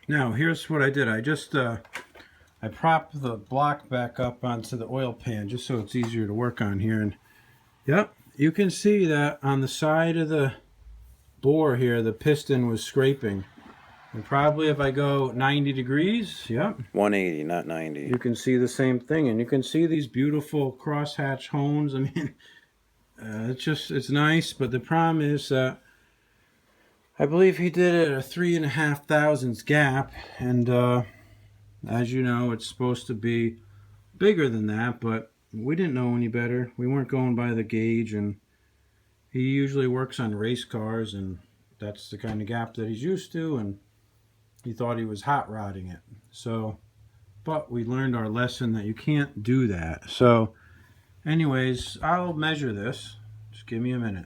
Now here's what I did. I propped the block back up onto the oil pan just so it's easier to work on here. And yep, you can see that on the side of the bore here, the piston was scraping. And probably if I go 90 degrees, yep. 180, not 90. You can see the same thing. And you can see these beautiful crosshatch hones. I mean, it's nice. But the problem is that I believe he did it at a 3.5 thousandths gap. And as you know, it's supposed to be bigger than that. But we didn't know any better. We weren't going by the gauge. And he usually works on race cars. And that's the kind of gap that he's used to. And he thought he was hot rodding it. So, but we learned our lesson that you can't do that. So, anyways, I'll measure this. Just give me a minute.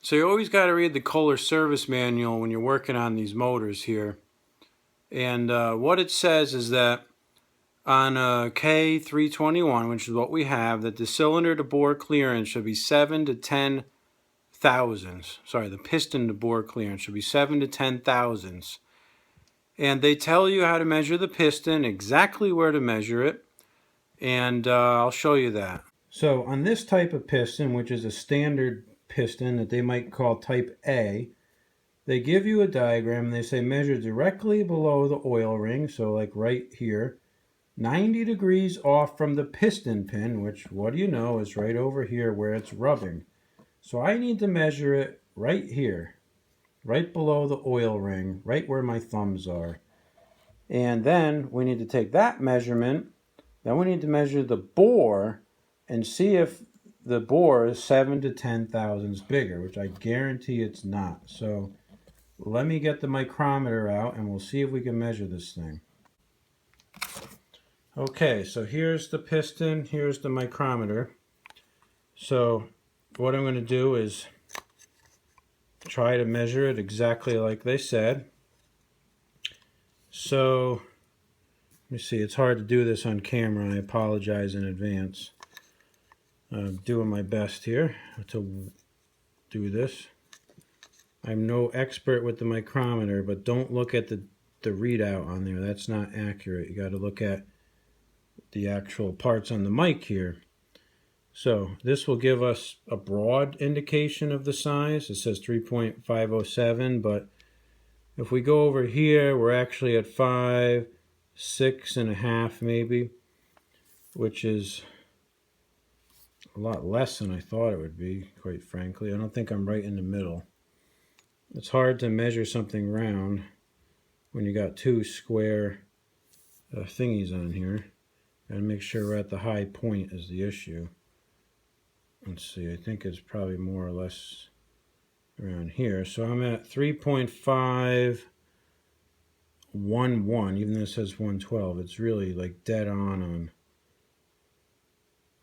So you always got to read the Kohler service manual when you're working on these motors here. And what it says is that on a K321, which is what we have, that the cylinder to bore clearance should be 7 to 10 thousandths. Sorry, the piston to bore clearance should be 7 to 10 thousandths. And they tell you how to measure the piston, exactly where to measure it, and I'll show you that. So on this type of piston, which is a standard piston that they might call type A, they give you a diagram and they say measure directly below the oil ring, so like right here, 90 degrees off from the piston pin, which, what do you know, is right over here where it's rubbing. So I need to measure it right here, right below the oil ring, right where my thumbs are. And then we need to take that measurement, then we need to measure the bore and see if the bore is 7 to 10 thousandths bigger, which I guarantee it's not. So let me get the micrometer out and we'll see if we can measure this thing. Okay, so here's the piston, here's the micrometer. So what I'm going to do is try to measure it exactly like they said. So let me see, it's hard to do this on camera. I apologize in advance. I'm doing my best here to do this. I'm no expert with the micrometer, but don't look at the readout on there. That's not accurate. You got to look at the actual parts on the mic here. So this will give us a broad indication of the size. It says 3.507, but if we go over here, we're actually at 5, 6.5 maybe, which is a lot less than I thought it would be, quite frankly. I don't think I'm right in the middle. It's hard to measure something round when you got two square thingies on here. Gotta make sure we're at the high point is the issue. Let's see, I think it's probably more or less around here. So I'm at 3.511, even though it says 112. It's really like dead on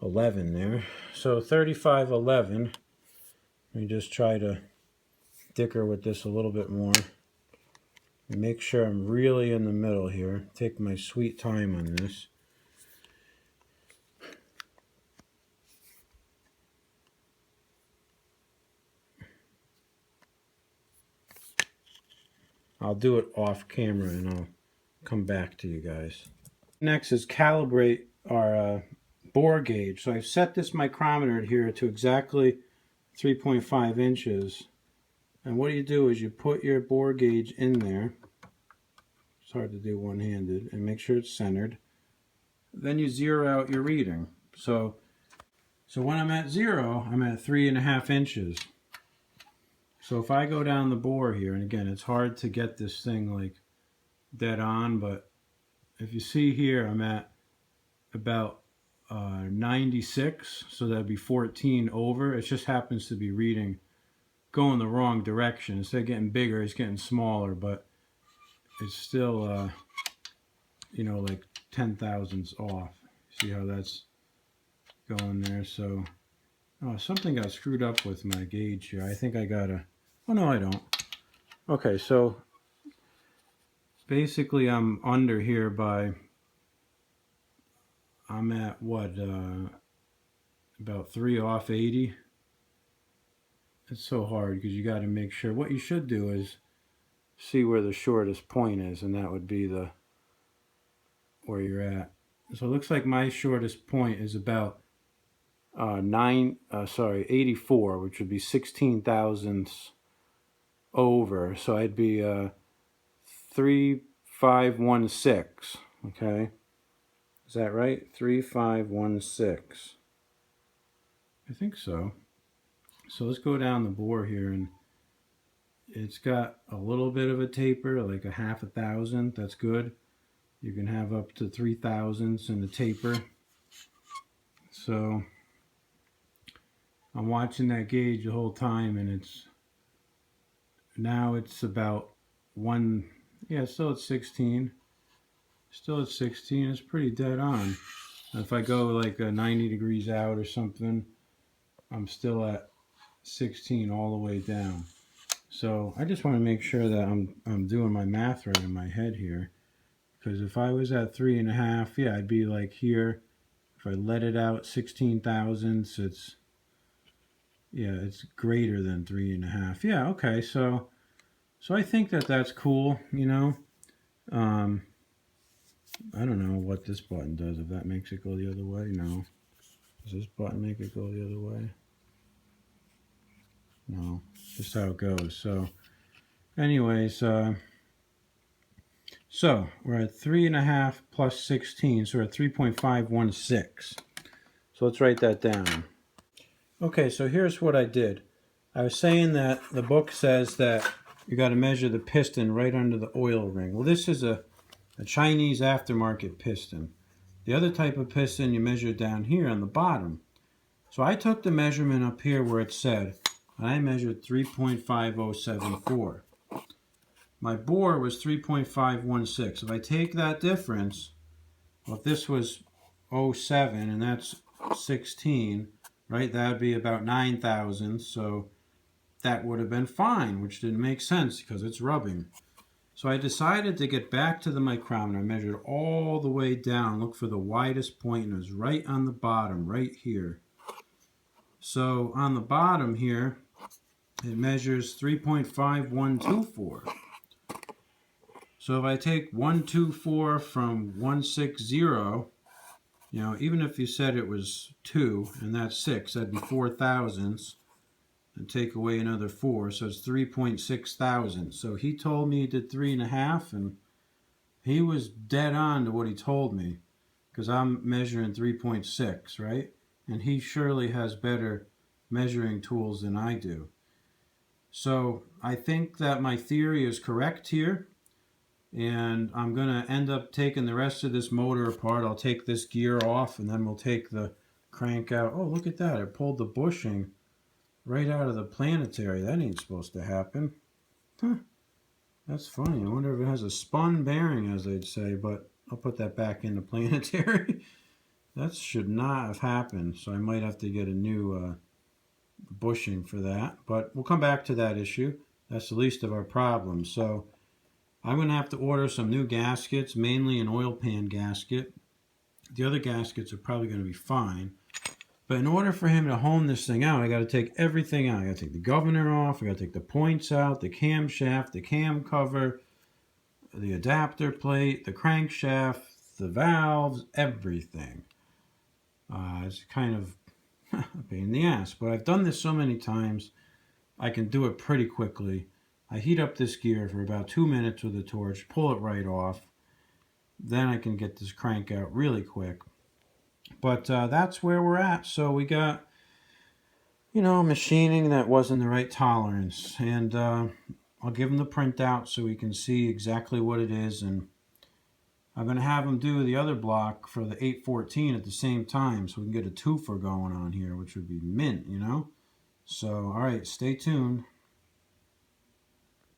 11 there. So 3511. Let me just try to dicker with this a little bit more. Make sure I'm really in the middle here. Take my sweet time on this. I'll do it off camera and I'll come back to you guys. Next is calibrate our bore gauge. So I've set this micrometer here to exactly 3.5 inches. And what you do is you put your bore gauge in there. It's hard to do one-handed, and make sure it's centered. Then you zero out your reading. So when I'm at 0, I'm at 3.5 inches. So if I go down the bore here, and again, it's hard to get this thing like dead on, but if you see here, I'm at about 96, so that'd be 14 over. It just happens to be reading going the wrong direction. Instead of getting bigger, it's getting smaller, but it's still, you know, like 10 thousandths off. See how that's going there? So, oh, something got screwed up with my gauge here. I think I gotta, oh no, I don't. Okay, so basically I'm under here by, I'm at what, about 3 off 80. It's so hard because you got to make sure. What you should do is see where the shortest point is, and that would be where you're at. So it looks like my shortest point is about 84, which would be 16 thousandths over. So I'd be 3516. Okay, is that right? 3516. I think so. So let's go down the bore here, and it's got a little bit of a taper, like a half a thousandth. That's good. You can have up to 3 thousandths in the taper. So I'm watching that gauge the whole time, and now it's about one. Yeah, still at 16. Still at 16. It's pretty dead on. If I go like 90 degrees out or something, I'm still at 16 all the way down. So I just want to make sure that I'm doing my math right in my head here. Because if I was at 3.5, yeah, I'd be like here. If I let it out 16 thousandths, it's greater than 3.5. Yeah, okay. So I think that's cool. You know, I don't know what this button does. If that makes it go the other way, no. Does this button make it go the other way? No, just how it goes. So, anyways, so we're at 3.5 plus 16, so we're at 3.516. So let's write that down. Okay, so here's what I did. I was saying that the book says that you got to measure the piston right under the oil ring. Well, this is a Chinese aftermarket piston. The other type of piston you measure down here on the bottom. So I took the measurement up here where it said, and I measured 3.5074. My bore was 3.516. If I take that difference, well, if this was 07 and that's 16, right, that would be about 9 thousandths. So that would have been fine, which didn't make sense because it's rubbing. So I decided to get back to the micrometer. I measured all the way down, look for the widest point, and it was right on the bottom, right here. So on the bottom here, it measures 3.5124. So if I take 124 from 160, you know, even if you said it was 2 and that's 6, that'd be 4 thousandths. And take away another 4, so it's 3.6 thousandths. So he told me he did 3.5, and he was dead on to what he told me, because I'm measuring 3.6, right? And he surely has better measuring tools than I do. So I think that my theory is correct here, and I'm going to end up taking the rest of this motor apart. I'll take this gear off, and then we'll take the crank out. Oh, look at that. It pulled the bushing right out of the planetary. That ain't supposed to happen. Huh. That's funny. I wonder if it has a spun bearing, as they'd say, but I'll put that back in the planetary. That should not have happened, so I might have to get a new bushing for that. But we'll come back to that issue. That's the least of our problems. So I'm going to have to order some new gaskets, mainly an oil pan gasket. The other gaskets are probably going to be fine. But in order for him to hone this thing out, I got to take everything out. I got to take the governor off. I got to take the points out, the camshaft, the cam cover, the adapter plate, the crankshaft, the valves, everything. It's kind of a pain in the ass. But I've done this so many times, I can do it pretty quickly. I heat up this gear for about 2 minutes with a torch, pull it right off. Then I can get this crank out really quick. But that's where we're at. So we got, you know, machining that wasn't the right tolerance. And I'll give him the printout so we can see exactly what it is. And I'm going to have him do the other block for the 814 at the same time so we can get a twofer going on here, which would be mint, you know. So, all right, stay tuned.